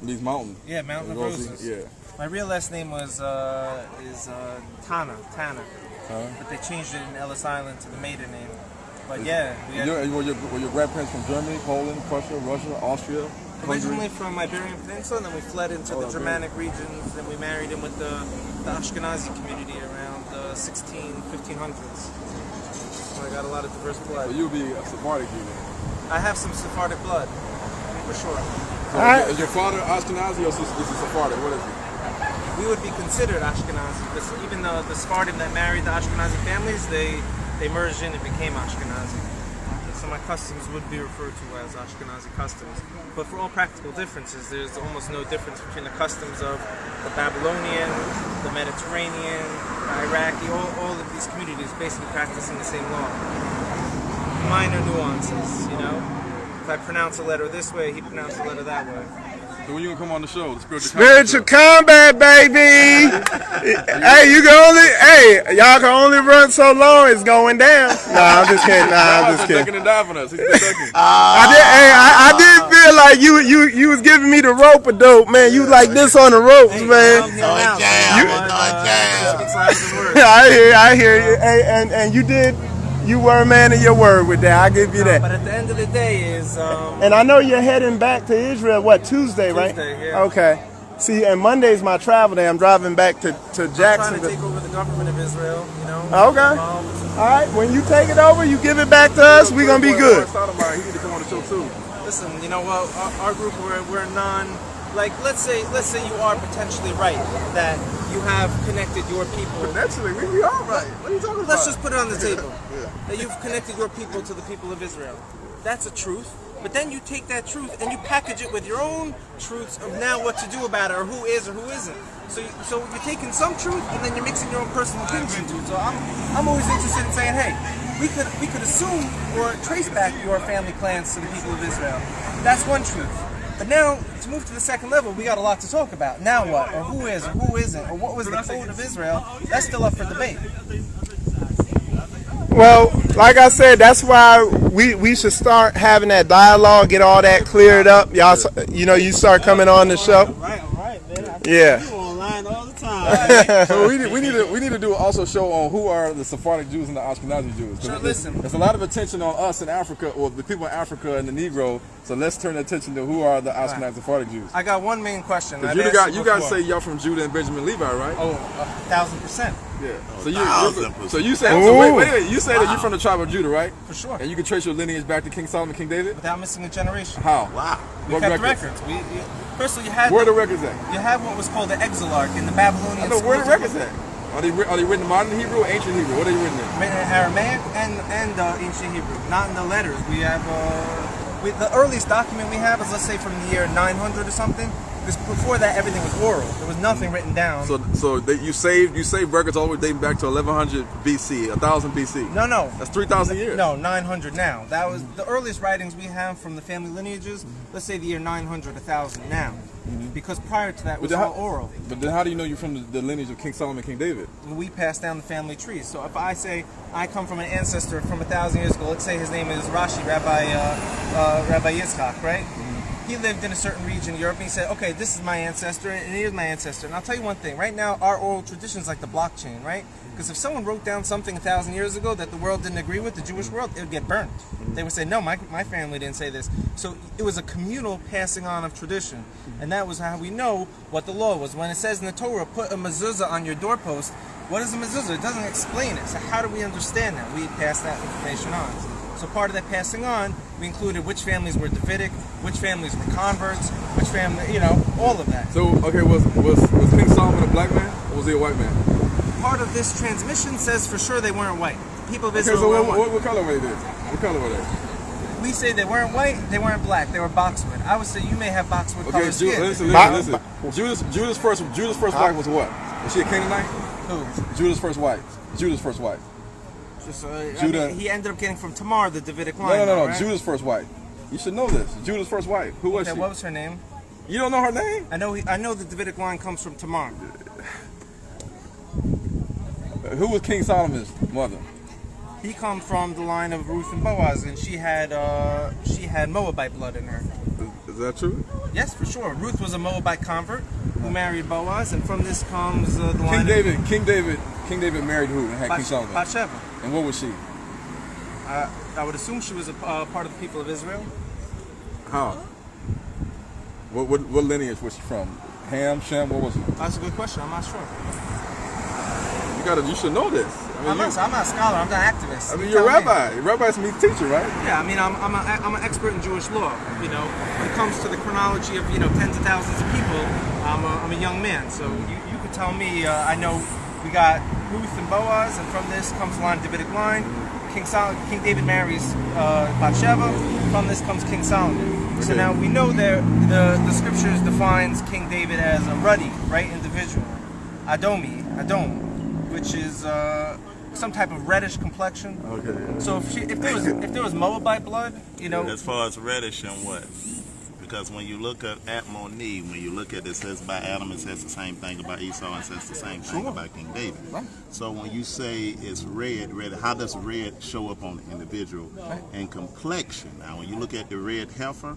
Means mountain. Yeah, Mountain of Roses. Yeah. My real last name was Tanner. But they changed it in Ellis Island to the maiden name. But yeah, were your grandparents from Germany, Poland, Prussia, Russia, Austria? Originally from Iberian Peninsula, and then we fled into the Germanic regions, and we married in with the Ashkenazi community around the 1500s. So I got a lot of diverse blood. So you'll be a Sephardic Jew. I have some Sephardic blood, for sure. So is your father Ashkenazi or is he Sephardic? What is he? We would be considered Ashkenazi, because even though the Sephardim that married the Ashkenazi families, they merged in and became Ashkenazi. So my customs would be referred to as Ashkenazi customs. But for all practical differences, there's almost no difference between the customs of the Babylonian, the Mediterranean, the Iraqi, all of these communities basically practicing the same law. Minor nuances, you know? If I pronounce a letter this way, he pronounced a letter that way. So when you gonna come on the show, the Spiritual Combat, baby. Hey, y'all can only run so long. It's going down. Nah, I'm just kidding. I'm just kidding. He's diving us. He's ducking. I did feel like you was giving me the rope a dope, man. You like this on the ropes, man. I hear you. Hey, and you did. You were a man of your word with that. I give you that. But at the end of the day is... and I know you're heading back to Israel, Tuesday, right? Tuesday, yeah. Okay. See, and Monday's my travel day. I'm driving back to Jacksonville. I'm trying to take over the government of Israel, you know. Okay. All right. When you take it over, you give it back to us, we're going to be good. He need to come on the show, too. Listen, you know, well, our group, we're non... Like, let's say you are potentially right that you have connected your people. Potentially, we are right. What are you talking about? Let's just put it on the table. That you've connected your people to the people of Israel. That's a truth. But then you take that truth and you package it with your own truths of now what to do about it, or who is or who isn't. So you're taking some truth and then you're mixing your own personal opinions into it. So I'm always interested in saying, hey, we could assume or trace back your family clans to the people of Israel. That's one truth. But now, to move to the second level, we got a lot to talk about. Now what? Or who is or who isn't? Or what was the code of Israel? That's still up for debate. Well, like I said, that's why we should start having that dialogue, get all that cleared up. Y'all, you start coming on the show. All right, man. Yeah. You online all the time. So we need to do also show on who are the Sephardic Jews and the Ashkenazi Jews. So listen, there's a lot of attention on us in Africa, or the people in Africa and the Negro. So let's turn attention to who are the Ashkenazi Sephardic Jews. I got one main question. You guys say y'all from Judah and Benjamin Levi, right? Oh, 1,000%. Yeah. So you say wait. You say that you're from the tribe of Judah, right? For sure. And you can trace your lineage back to King Solomon, King David, without missing a generation. How? Wow. We kept records. First of all, you had where are the records at? You had what was called the Exilarch in the Babylonian. I know where the records at. Are they written in modern Hebrew or ancient Hebrew? What are they written in? Written in Aramaic and ancient Hebrew, not in the letters. We have the earliest document we have is, let's say, from the year 900 or something. Because before that, everything was oral. There was nothing written down. So you saved records all the way dating back to 1100 BC, 1000 BC. No. That's 3,000 years. No, 900 now. That was the earliest writings we have from the family lineages. Let's say the year 900, 1000 now. Because prior to that, it was all oral. But then how do you know you're from the lineage of King Solomon, King David? We pass down the family tree. So if I say I come from an ancestor from 1,000 years ago, let's say his name is Rashi, Rabbi Yitzchak, right? He lived in a certain region in Europe, and he said, okay, this is my ancestor, and here's my ancestor. And I'll tell you one thing, right now, our oral tradition is like the blockchain, right? Because if someone wrote down something 1,000 years ago that the world didn't agree with, the Jewish world, it would get burnt. They would say, no, my family didn't say this. So it was a communal passing on of tradition. And that was how we know what the law was. When it says in the Torah, put a mezuzah on your doorpost, what is a mezuzah? It doesn't explain it. So how do we understand that? We pass that information on. So part of that passing on, we included which families were Davidic, which families were converts, which family, all of that. So, okay, was King Solomon a black man, or was he a white man? Part of this transmission says for sure they weren't white. People of Israel so weren't white. What color were they? What color were they? We say they weren't white, they weren't black, they were boxwood. I would say you may have boxwood color skin. Listen. Judah's first wife was what? Was she a Canaanite? Who? Judah's first wife. Judah. He ended up getting from Tamar, the Davidic line. No. Right? Judah's first wife. You should know this. Judah's first wife. Who was she? What was her name? You don't know her name? I know the Davidic line comes from Tamar. Who was King Solomon's mother? He come from the line of Ruth and Boaz, and she had Moabite blood in her. Is that true? Yes, for sure. Ruth was a Moabite convert who married Boaz, and from this comes the line King David married who and had King Solomon? Bathsheba. And what was she? I would assume she was a part of the people of Israel. How? What lineage was she from? Ham, Shem, what was it? That's a good question. I'm not sure. You should know this. I'm not a scholar. I'm not an activist. I mean, you're a rabbi. A rabbi's mean teacher, right? Yeah, I mean, I'm an expert in Jewish law. You know, when it comes to the chronology of tens of thousands of people, I'm a young man. So you could tell me. I know we got Ruth and Boaz, and from this comes the line Davidic line. King David marries Bathsheba. From this comes King Solomon. Okay. So now we know the scriptures defines King David as a ruddy, right, individual, Adom, which is some type of reddish complexion. Okay. So if there was Moabite blood, As far as reddish and what? Because when you look at Moni, when you look at it says by Adam, it says the same thing about Esau, and says the same thing about King David. Right. So when you say it's red, how does red show up on the individual? Right. And complexion. Now, when you look at the red heifer,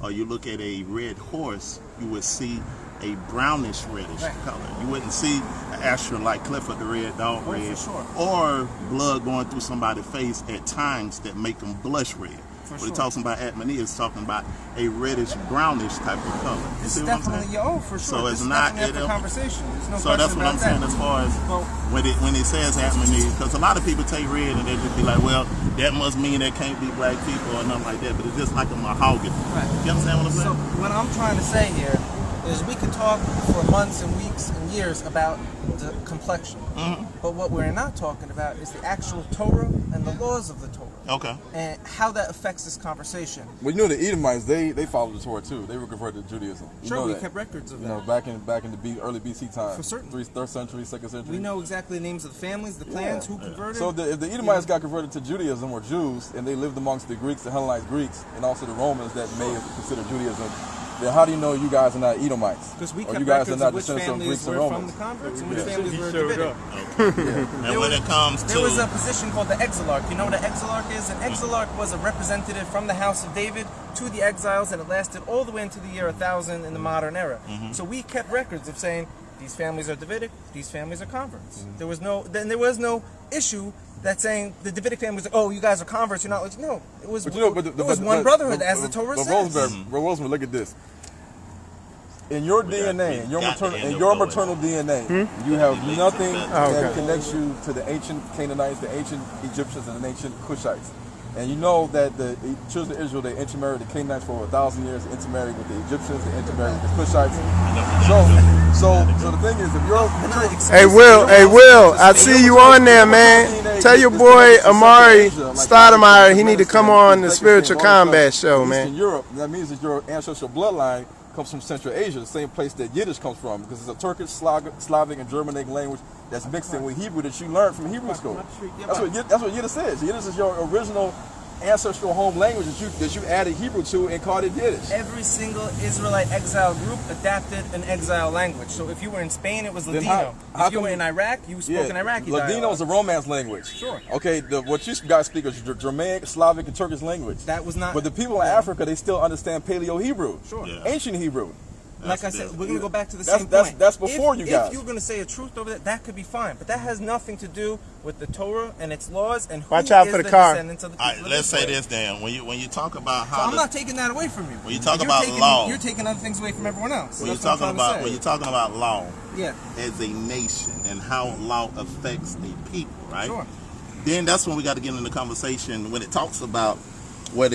or you look at a red horse, you would see a brownish reddish color. You wouldn't see an Asher like Clifford the Red Dog red, for sure. or blood going through somebody's face at times that make them blush red. What it talks about Atmani is talking about a reddish brownish type of color. You This see is what I'm saying? definitely for sure. So it's this not is definitely up for conversation. There's no So question that's what about I'm saying that. as far as Well, when it says Atmani, because a lot of people take red and they just be like, well, that must mean there can't be black people or nothing like that. But it's just like a mahogany. Right. You understand what I'm saying? So what I'm trying to say here is we could talk for months and weeks and years about the complexion. But what we're not talking about is the actual Torah and the laws of the Torah. Okay. And how that affects this conversation. Well, the Edomites, they followed the Torah too. They were converted to Judaism. Sure, we kept records of that. Back in the early BC time. For certain. 3rd century, 2nd century. We know exactly the names of the families, the clans, who converted. So if the Edomites got converted to Judaism or Jews, and they lived amongst the Greeks, the Hellenized Greeks, and also the Romans that may have considered Judaism, then how do you know you guys are not Edomites? Because we or kept you guys are records not of which descendants of families Greeks and were from Romans. the converts and which families were Davidic. And when it comes to... There was a position called the exilarch. You know what an exilarch is? An exilarch was a representative from the house of David to the exiles, and it lasted all the way into the year 1000 in the modern era. So we kept records of saying, these families are Davidic, these families are converts. There was no issue that saying the Davidic family was like, oh, you guys are converts, you're not like, no. It was, one brotherhood, as the Torah says. Rosemary, look at this. In your DNA, in your maternal DNA, you have nothing that connects you to the ancient Canaanites, the ancient Egyptians, and the ancient Cushites. And you know that the children of Israel, they intermarried the Canaanites for over 1,000 years, they intermarried with the Egyptians, they intermarried with the Cushites. So the thing is, if you're... Hey Will, I see you on there, man. Tell your boy Amari Stoudemire he need to come on the Spiritual Combat Show, man. In Europe, that means that your ancestral bloodline comes from Central Asia, the same place that Yiddish comes from, because it's a Turkish, Slavic, and Germanic language that's mixed in with Hebrew that you learned from Hebrew school. That's what Yiddish is. Yiddish is your original ancestral home language that you added Hebrew to and called it Yiddish. Every single Israelite exile group adapted an exile language. So if you were in Spain, it was Ladino. If you were in Iraq, you spoke an Iraqi dialect. Ladino is a Romance language. Sure. Okay, what you guys speak is Germanic, Slavic, and Turkish language. That was not... But the people in Africa, they still understand Paleo-Hebrew. Sure. Yeah. Ancient Hebrew. Like I said, we're going to go back to the same point. That's before you guys. If you're going to say a truth over that could be fine. But that has nothing to do with the Torah and its laws and who Watch out is for the the car. descendants of the All people right, of let's say Israel. this, Dan. When you talk about So how... I'm not taking that away from you. When you talk You're about taking, law... You're taking other things away from everyone else. When you're That's what I'm trying to say. talking about law Yeah. as a nation and how law affects a people, right? Sure. Then that's when we got to get into the conversation when it talks about what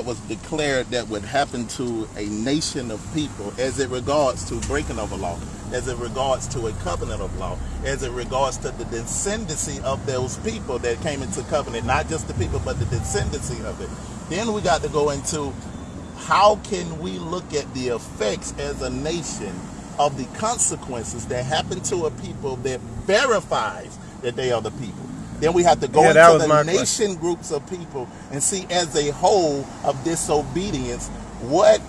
was declared that would happen to a nation of people as it regards to breaking of a law, as it regards to a covenant of law, as it regards to the descendancy of those people that came into covenant, not just the people, but the descendancy of it. Then we got to go into how can we look at the effects as a nation of the consequences that happen to a people that verifies that they are the people. Then we have to go into the nation groups of people and see as a whole of disobedience what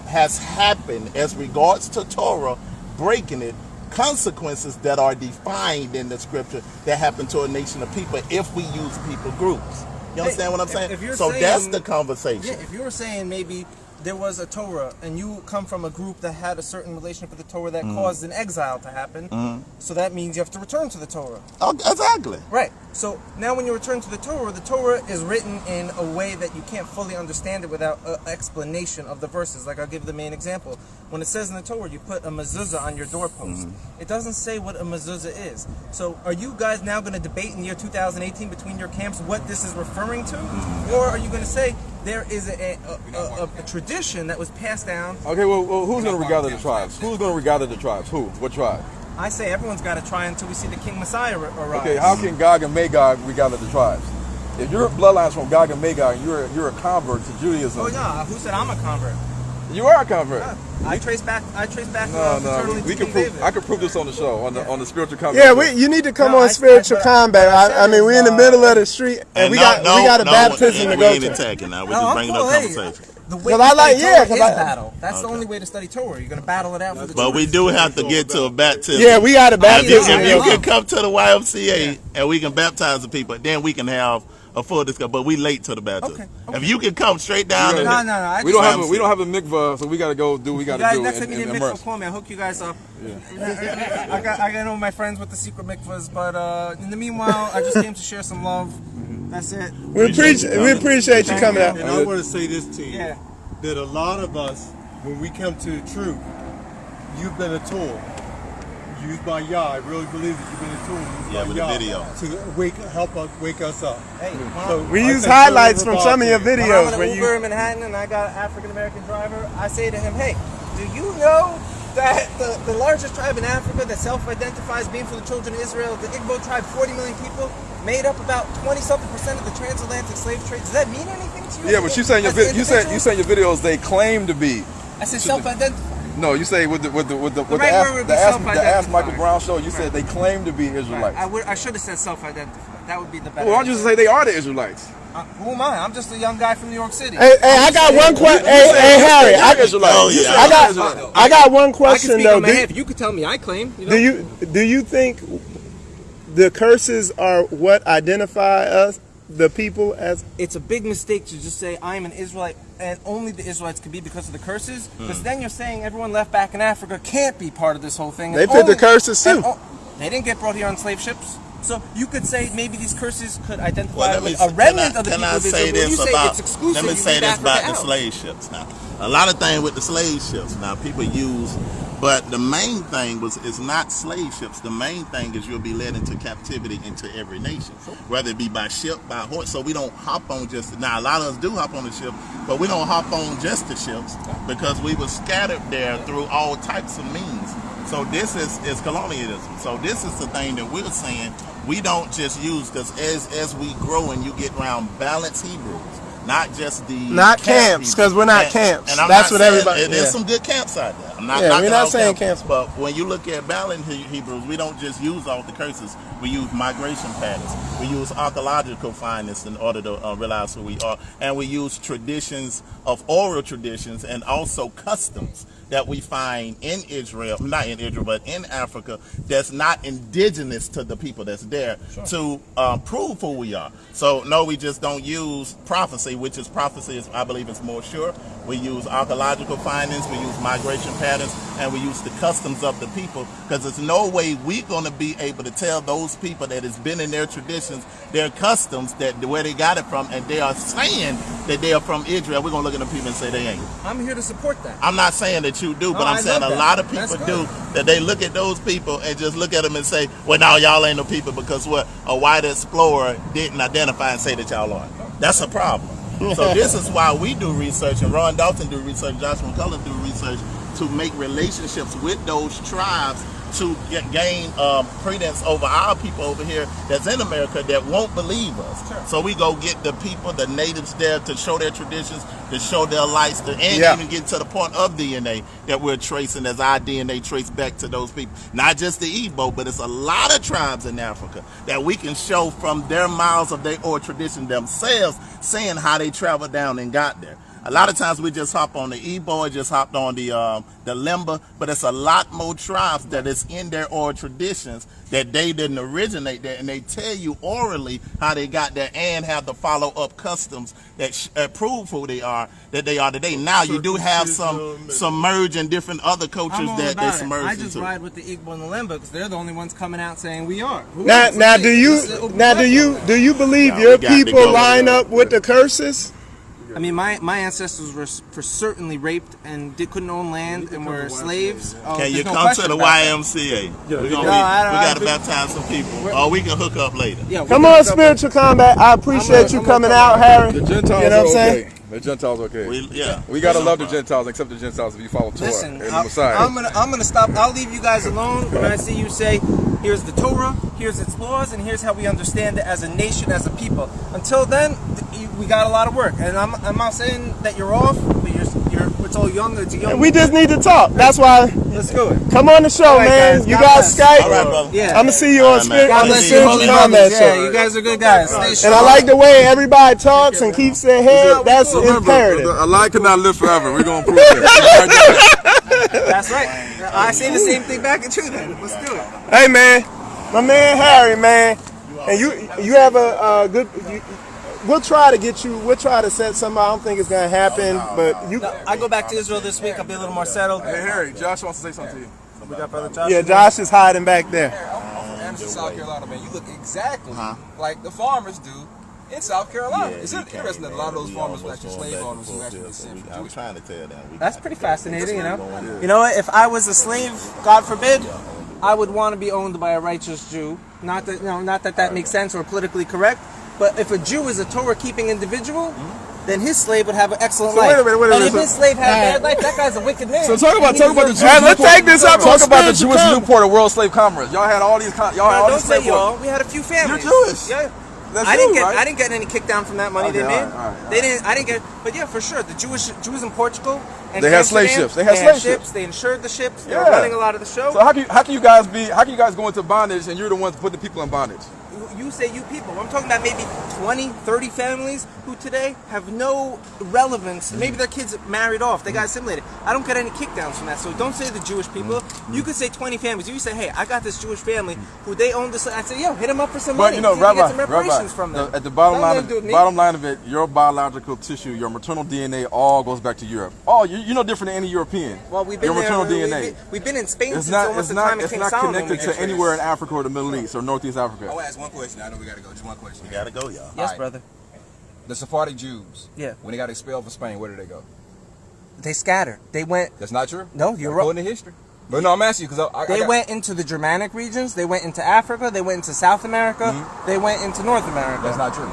has happened as regards to Torah, breaking it, consequences that are defined in the scripture that happen to a nation of people if we use people groups. You understand what I'm saying? If you're so saying, that's the conversation. Yeah, if you were saying maybe there was a Torah, and you come from a group that had a certain relationship with the Torah that caused an exile to happen, so that means you have to return to the Torah. Oh, exactly. Right. So now when you return to the Torah is written in a way that you can't fully understand it without an explanation of the verses. Like, I'll give the main example. When it says in the Torah, you put a mezuzah on your doorpost. It doesn't say what a mezuzah is. So are you guys now going to debate in the year 2018 between your camps what this is referring to? Or are you going to say there is a tradition that was passed down? Okay, well who's going to regather the tribes? Who's going to regather the tribes? Who? What tribe? I say everyone's got to try until we see the King Messiah arrive. Okay, how can Gog and Magog regather the tribes? If your bloodline's from Gog and Magog, and you're a convert to Judaism. Oh yeah, who said I'm a convert? You are a convert. Yeah. I trace back. No, We can King prove. David. I can prove this on the show, on the spiritual combat. Yeah, you need to come on spiritual combat. I mean, we're in the middle of the street, and we got a baptism to we go ain't to. attacking now. We're just bringing up conversation. The way I like, Torah is I- battle. That's the only way to study Torah. You're gonna battle it out. For the But we do have to get to a baptism. Yeah, we got a baptism. If you can come to the YMCA and we can baptize the people, then we can have a full discussion. But we late to the baptism. Okay. If you can come straight down, No. We don't have a mikvah, so we got to go do what we got to guys, do. next time you need a mikvah, immerse. call me. I'll hook you guys up. Yeah. I got know my friends with the secret mikvahs, but in the meanwhile, I just came to share some love. That's it. We appreciate you coming out. And I want to say this to you, Yeah. that a lot of us, when we come to the truth, you've been a tool used by Yah. I really believe that you've been a tool used by with Yah the video. to help us wake us up. Hey, So We I use think highlights Philip from some of your Abati- when I'm videos. in When an Uber you, in Manhattan and I got an African American driver, I say to him, "Hey, do you know that the largest tribe in Africa that self-identifies being from the children of Israel, the Igbo tribe, 40 million people, made up about 20-something% of the transatlantic slave trade? Does that mean anything to you?" Yeah, but you saying your As an you saying your videos they claim to be. I said self-identify. No, you say with the right word would be Ask self-identified. Michael Brown show. You said they claim to be Israelites. I should have said self-identify. That would be the better. Well, why don't you just say they are the Israelites? Who am I? I'm just a young guy from New York City. hey, I got one question. Hey, Harry, I got one I can question speak though. on my head. You could tell me I claim. You know? Do you think the curses are what identify us, the people, as? It's a big mistake to just say I am an Israelite and only the Israelites can be because of the curses. Because then you're saying everyone left back in Africa can't be part of this whole thing. They And fit the curses too. They didn't get brought here on slave ships. So you could say maybe these curses could Well, identify let me, with a remnant of the can people I of say Israel. When this you say about? it's exclusive, Let me you say leave this Africa about the out. slave ships. Now, a lot of things with the slave ships. Now, people use, but the main thing is not slave ships. The main thing is you'll be led into captivity into every nation, whether it be by ship, by horse. So we don't hop on just now. A lot of us do hop on the ship, but we don't hop on just the ships because we were scattered there through all types of means. So this is colonialism. So this is the thing that we're saying. We don't just use, because as we grow and you get around balanced Hebrews, not just the Camps, because we're not camps. And I'm That's not what saying, everybody. There's Yeah. some good camps out there. I'm not Yeah, knocking we're not out saying camps. But when you look at balanced Hebrews, we don't just use all the curses. We use migration patterns. We use archaeological findings in order to realize who we are, and we use traditions of oral traditions and also customs that we find in Israel, not in Israel, but in Africa, that's not indigenous to the people that's there to prove who we are. So no, we just don't use prophecy, which is prophecy is, I believe, is more sure. We use archaeological findings, we use migration patterns, and we use the customs of the people, because there's no way we're going to be able to tell those people that it's been in their traditions, their customs, that where they got it from, and they are saying that they are from Israel. We're going to look at the people and say they ain't. I'm here to support that. I'm not saying that you do, but No, I'm I saying a love that. lot of That's people good. do, that they look at those people and just look at them and say, well, now y'all ain't no people because what? A white explorer didn't identify and say that y'all are. That's a problem. So this is why we do research, and Ron Dalton do research, Joshua McCullough do research, to make relationships with those tribes to gain credence over our people over here that's in America that won't believe us. Sure. So we go get the people, the natives there, to show their traditions, to show their lights, and even get to the point of DNA that we're tracing as our DNA traced back to those people. Not just the Igbo, but it's a lot of tribes in Africa that we can show from their miles of their oral tradition themselves, saying how they traveled down and got there. A lot of times we just hop on the Igbo, just hopped on the Limba, but it's a lot more tribes that is in their oral traditions that they didn't originate there, and they tell you orally how they got there and have the follow-up customs that prove who they are, that they are today. Now you do have some merge and different other cultures that they submerge I just into. ride with the Igbo and the Limba because they're the only ones coming out saying we are. Now, do you believe your people line up with the curses? I mean, my ancestors were for certainly raped and couldn't own land and were slaves. Can you come to the YMCA? We got to baptize some people, or we can hook up later. Yeah, come on, Spiritual Combat. I appreciate you coming out, Harry. The Gentiles, you know what I'm saying? Okay. The Gentiles, okay. We gotta love the Gentiles, except the Gentiles if you follow Torah and the Messiah. I'm gonna stop. I'll leave you guys alone when I see you say, here's the Torah, here's its laws, and here's how we understand it as a nation, as a people. Until then, we got a lot of work, and I'm not saying that you're off, but it's all young. It's young. We just need to talk. That's why. Let's do it. Come on the show, right, man. guys. You God got bless. Skype. All right, brother. Yeah. I'm gonna see you on Spiritual Combat Yeah, Show. you guys are good guys. Stay And strong. I like the way everybody talks and keeps their head. That's imperative. A lie cannot live forever. We're gonna prove it. That's right. I say the same thing back at you then. Let's do it. Hey, man. My man Harry, man. And you have a good... We'll try to get you. We'll try to set something. I don't think it's gonna happen, but you. I go back to Israel this week. I'll be a little more settled. Hey, Harry, Josh wants to say something to you. We got Brother Josh. Yeah, Josh is hiding back there. I'm from Anderson, South Carolina, man. You look exactly like the farmers do in South Carolina. It's interesting that a lot of those farmers were actually slave owners who actually descend from I'm Jewish. trying to tell them. That's pretty fascinating, you know. You know what? If I was a slave, God forbid, I would want to be owned by a righteous Jew. Not that that makes sense or politically correct. But if a Jew is a Torah-keeping individual, then his slave would have an excellent life. wait a minute, and if his slave had a bad life, that guy's a wicked man. So talk about the Jewish. Let's take this up. Talk about the Jewish Newport of World Slave Conference. Y'all had all these. Don't say y'all. We had a few families. You're Jewish. Yeah. That's I didn't you, get. right? I didn't get any kickdown from that money Okay, they made. all right. They didn't. I didn't get. But yeah, for sure, the Jews in Portugal. And They had slave Amsterdam, ships. They had slave ships. They insured the ships. They were Yeah. running a lot of the show. So how can you guys go into bondage and you're the ones putting the people in bondage? You say you people. I'm talking about maybe 20, 30 families who today have no relevance. Maybe their kids married off. They got assimilated. I don't get any kickdowns from that. So don't say the Jewish people. You could say 20 families. You say, hey, I got this Jewish family who they own this. I say, yo, hit them up for some But money. you know, See if you get some Rabbi, reparations from them. at the bottom Don't line, let them do it to me. bottom line of it, your biological tissue, your maternal DNA, all goes back to Europe. Oh, you're no different than any European. Well, we've been your maternal there. DNA. We've been in Spain It's since not. almost It's the time not. of It's King not Solomon. connected to anywhere in Africa or the Middle East or Northeast Africa. I will ask one question. I know we got to go. Just one question. We gotta go, y'all. Yes, Alright. brother. The Sephardic Jews. Yeah. When they got expelled from Spain, where did they go? They scattered. They went. That's not true. No, you're wrong. According to history. But no, I'm asking you because They went into the Germanic regions. They went into Africa. They went into South America. They went into North America. That's not true.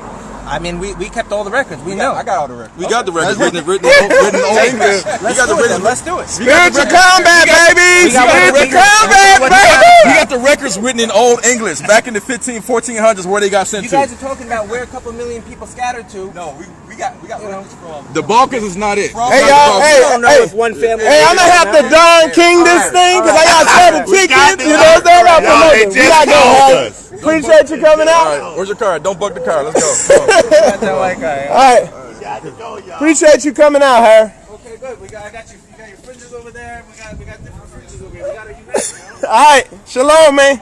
I mean, we kept all the records. We know. I got all the records. We got the records written in old English. Let's do it. Then. Let's do it. Spiritual Combat, baby. Spiritual Combat, We baby. got the records written in old English back in the 1400s where they got sent You to. guys are talking about where a couple million people scattered to. No, we got records from. The Balkans is not it. Hey, y'all. I don't know Hey, if one family. hey, I'm gonna have to Don King this thing because I got to sell the tickets. You know what I'm saying? We gotta go, Harry. Appreciate you coming All out. right, where's your card? Don't bug the car. Let's go. Come on. All right. Appreciate you coming out, Harry. Okay, good. I got you. You got your fridges over there. We got different fridges over here. You got you got it. All right. Shalom, man.